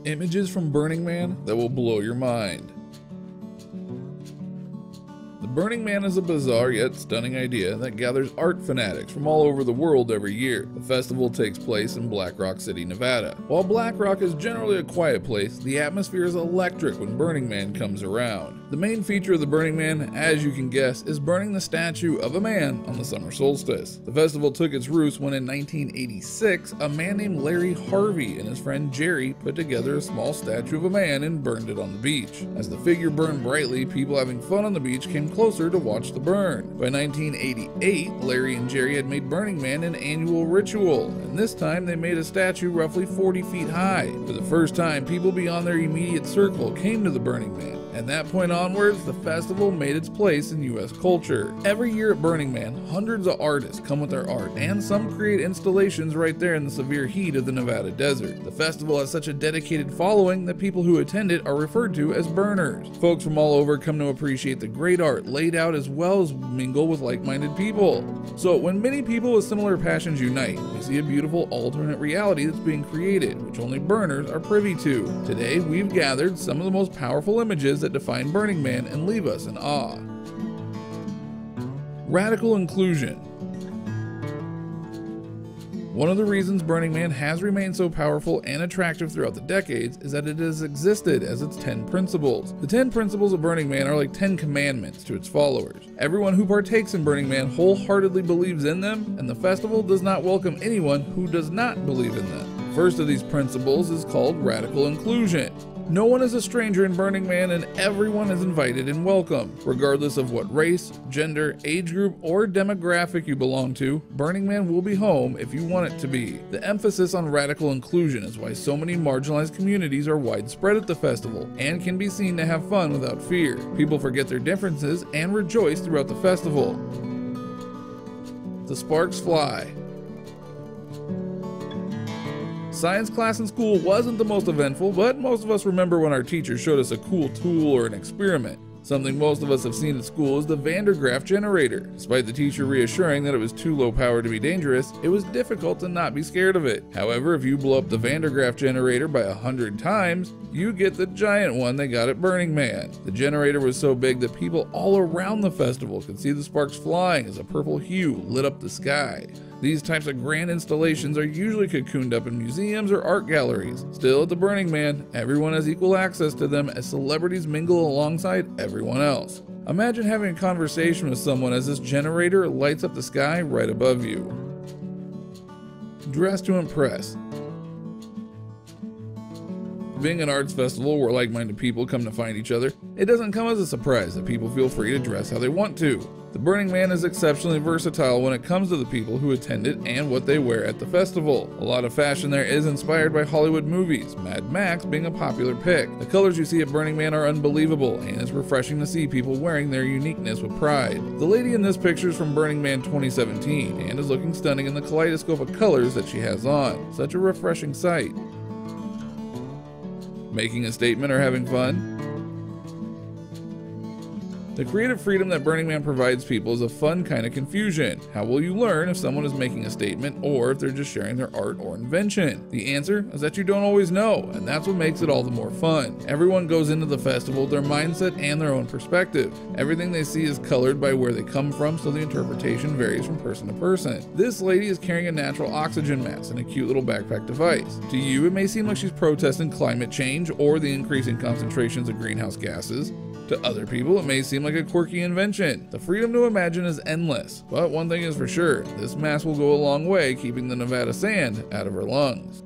Images from Burning Man that will blow your mind. The Burning Man is a bizarre yet stunning idea that gathers art fanatics from all over the world every year. The festival takes place in Black Rock City, Nevada. While Black Rock is generally a quiet place, the atmosphere is electric when Burning Man comes around. The main feature of the Burning Man, as you can guess, is burning the statue of a man on the summer solstice. The festival took its roots when in 1986, a man named Larry Harvey and his friend Jerry put together a small statue of a man and burned it on the beach. As the figure burned brightly, people having fun on the beach came closer to watch the burn. By 1988, Larry and Jerry had made Burning Man an annual ritual, and this time they made a statue roughly 40 feet high. For the first time, people beyond their immediate circle came to the Burning Man. At that point onwards, the festival made its place in US culture. Every year at Burning Man, hundreds of artists come with their art, and some create installations right there in the severe heat of the Nevada desert. The festival has such a dedicated following that people who attend it are referred to as burners. Folks from all over come to appreciate the great art laid out as well as mingle with like-minded people. So when many people with similar passions unite, we see a beautiful alternate reality that's being created, which only burners are privy to. Today, we've gathered some of the most powerful images that define Burning Man and leave us in awe. Radical inclusion. One of the reasons Burning Man has remained so powerful and attractive throughout the decades is that it has existed as its 10 principles. The 10 principles of Burning Man are like 10 commandments to its followers. Everyone who partakes in Burning Man wholeheartedly believes in them, and the festival does not welcome anyone who does not believe in them. The first of these principles is called radical inclusion. No one is a stranger in Burning Man, and everyone is invited and welcome. Regardless of what race, gender, age group, or demographic you belong to, Burning Man will be home if you want it to be. The emphasis on radical inclusion is why so many marginalized communities are widespread at the festival and can be seen to have fun without fear. People forget their differences and rejoice throughout the festival. The sparks fly. Science class in school wasn't the most eventful, but most of us remember when our teacher showed us a cool tool or an experiment. Something most of us have seen at school is the Van der Graaf generator. Despite the teacher reassuring that it was too low power to be dangerous, it was difficult to not be scared of it. However, if you blow up the Van der Graaf generator by 100 times, you get the giant one they got at Burning Man. The generator was so big that people all around the festival could see the sparks flying as a purple hue lit up the sky. These types of grand installations are usually cocooned up in museums or art galleries. Still, at the Burning Man, everyone has equal access to them as celebrities mingle alongside everyone else. Imagine having a conversation with someone as this generator lights up the sky right above you. Dress to impress. Being an arts festival where like-minded people come to find each other, it doesn't come as a surprise that people feel free to dress how they want to. The Burning Man is exceptionally versatile when it comes to the people who attend it and what they wear at the festival. A lot of fashion there is inspired by Hollywood movies, Mad Max being a popular pick. The colors you see at Burning Man are unbelievable, and it's refreshing to see people wearing their uniqueness with pride. The lady in this picture is from Burning Man 2017 and is looking stunning in the kaleidoscope of colors that she has on. Such a refreshing sight. Making a statement or having fun? The creative freedom that Burning Man provides people is a fun kind of confusion. How will you learn if someone is making a statement or if they're just sharing their art or invention? The answer is that you don't always know, and that's what makes it all the more fun. Everyone goes into the festival with their mindset and their own perspective. Everything they see is colored by where they come from, so the interpretation varies from person to person. This lady is carrying a natural oxygen mask and a cute little backpack device. To you, it may seem like she's protesting climate change or the increasing concentrations of greenhouse gases. To other people, it may seem like a quirky invention. The freedom to imagine is endless, but one thing is for sure, this mask will go a long way keeping the Nevada sand out of her lungs.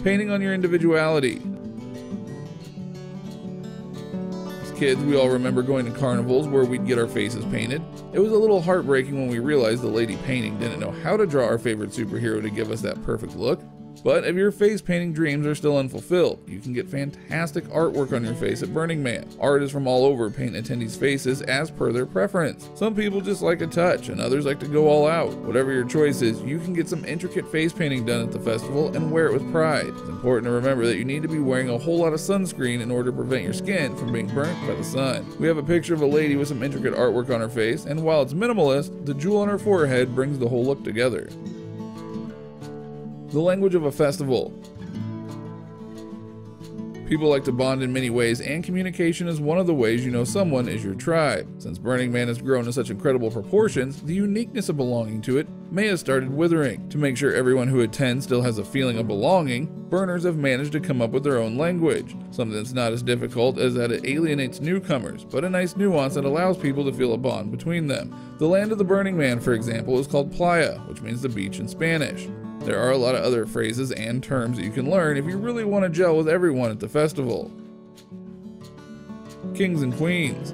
Painting on your individuality. As kids, we all remember going to carnivals where we'd get our faces painted. It was a little heartbreaking when we realized the lady painting didn't know how to draw our favorite superhero to give us that perfect look. But if your face painting dreams are still unfulfilled, you can get fantastic artwork on your face at Burning Man. Artists from all over paint attendees' faces as per their preference. Some people just like a touch, and others like to go all out. Whatever your choice is, you can get some intricate face painting done at the festival and wear it with pride. It's important to remember that you need to be wearing a whole lot of sunscreen in order to prevent your skin from being burnt by the sun. We have a picture of a lady with some intricate artwork on her face, and while it's minimalist, the jewel on her forehead brings the whole look together. The language of a festival. People like to bond in many ways, and communication is one of the ways you know someone is your tribe. Since Burning Man has grown to such incredible proportions, the uniqueness of belonging to it may have started withering. To make sure everyone who attends still has a feeling of belonging, burners have managed to come up with their own language, something that's not as difficult as that it alienates newcomers, but a nice nuance that allows people to feel a bond between them. The land of the Burning Man, for example, is called Playa, which means the beach in Spanish. There are a lot of other phrases and terms that you can learn if you really want to gel with everyone at the festival. Kings and Queens.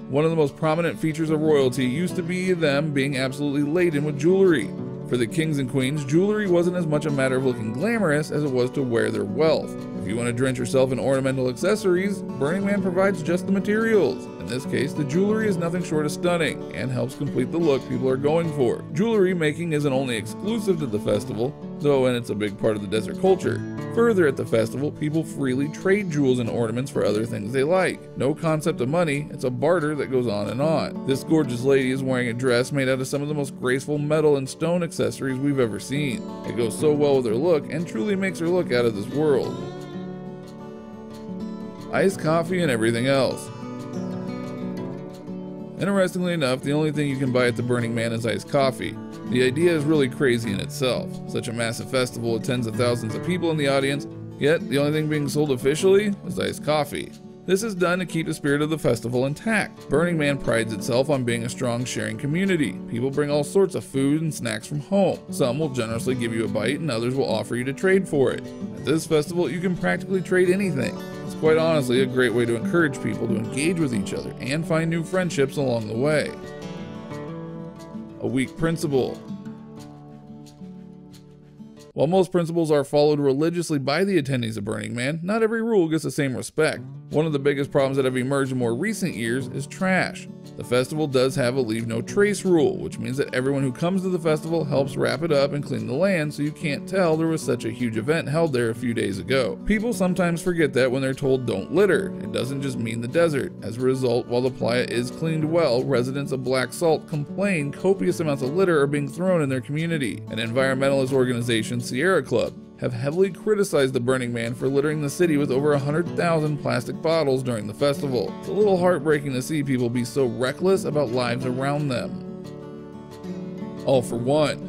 One of the most prominent features of royalty used to be them being absolutely laden with jewelry. For the kings and queens, jewelry wasn't as much a matter of looking glamorous as it was to wear their wealth. If you want to drench yourself in ornamental accessories, Burning Man provides just the materials. In this case, the jewelry is nothing short of stunning and helps complete the look people are going for. Jewelry making isn't only exclusive to the festival, though and it's a big part of the desert culture. Further at the festival, people freely trade jewels and ornaments for other things they like. No concept of money, it's a barter that goes on and on. This gorgeous lady is wearing a dress made out of some of the most graceful metal and stone accessories we've ever seen. It goes so well with her look and truly makes her look out of this world. Iced coffee and everything else. Interestingly enough, the only thing you can buy at the Burning Man is iced coffee. The idea is really crazy in itself. Such a massive festival with tens of thousands of people in the audience, yet the only thing being sold officially is iced coffee. This is done to keep the spirit of the festival intact. Burning Man prides itself on being a strong sharing community. People bring all sorts of food and snacks from home. Some will generously give you a bite and others will offer you to trade for it. At this festival, you can practically trade anything. It's quite honestly a great way to encourage people to engage with each other and find new friendships along the way. A weak principle. While most principles are followed religiously by the attendees of Burning Man, not every rule gets the same respect. One of the biggest problems that have emerged in more recent years is trash. The festival does have a leave no trace rule, which means that everyone who comes to the festival helps wrap it up and clean the land so you can't tell there was such a huge event held there a few days ago. People sometimes forget that when they're told don't litter. It doesn't just mean the desert. As a result, while the playa is cleaned well, residents of Black Salt complain copious amounts of litter are being thrown in their community. An environmentalist organization, Sierra Club, have heavily criticized the Burning Man for littering the city with over 100,000 plastic bottles during the festival. It's a little heartbreaking to see people be so reckless about lives around them. All for one.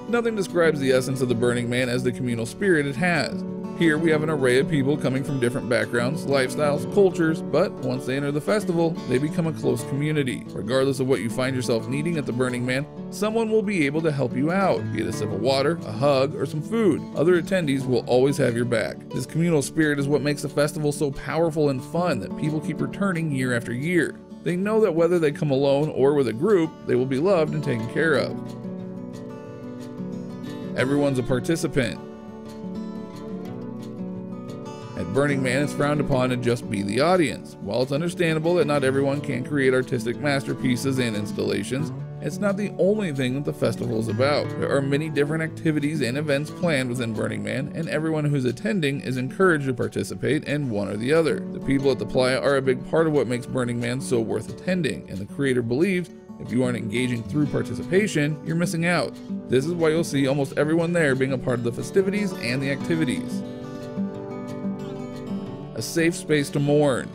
Nothing describes the essence of the Burning Man as the communal spirit it has. Here we have an array of people coming from different backgrounds, lifestyles, cultures, but once they enter the festival, they become a close community. Regardless of what you find yourself needing at the Burning Man, someone will be able to help you out, be it a sip of water, a hug, or some food. Other attendees will always have your back. This communal spirit is what makes the festival so powerful and fun that people keep returning year after year. They know that whether they come alone or with a group, they will be loved and taken care of. Everyone's a participant. At Burning Man, it's frowned upon to just be the audience. While it's understandable that not everyone can create artistic masterpieces and installations, it's not the only thing that the festival is about. There are many different activities and events planned within Burning Man, and everyone who's attending is encouraged to participate in one or the other. The people at the playa are a big part of what makes Burning Man so worth attending, and the creator believes if you aren't engaging through participation, you're missing out. This is why you'll see almost everyone there being a part of the festivities and the activities. A safe space to mourn.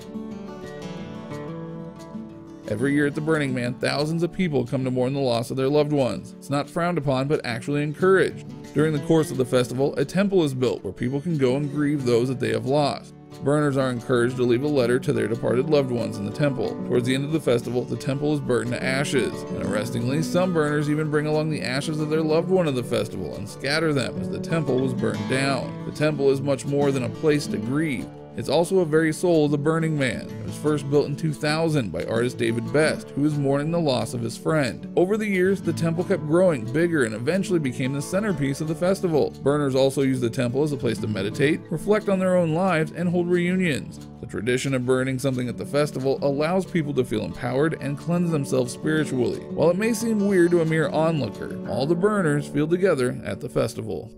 Every year at the Burning Man, thousands of people come to mourn the loss of their loved ones. It's not frowned upon, but actually encouraged. During the course of the festival, a temple is built where people can go and grieve those that they have lost. Burners are encouraged to leave a letter to their departed loved ones in the temple. Towards the end of the festival, the temple is burned to ashes. Interestingly, some burners even bring along the ashes of their loved one of the festival and scatter them as the temple was burned down. The temple is much more than a place to grieve. It's also a very soul of the Burning Man. It was first built in 2000 by artist David Best, who was mourning the loss of his friend. Over the years, the temple kept growing bigger and eventually became the centerpiece of the festival. Burners also use the temple as a place to meditate, reflect on their own lives, and hold reunions. The tradition of burning something at the festival allows people to feel empowered and cleanse themselves spiritually. While it may seem weird to a mere onlooker, all the burners feel together at the festival.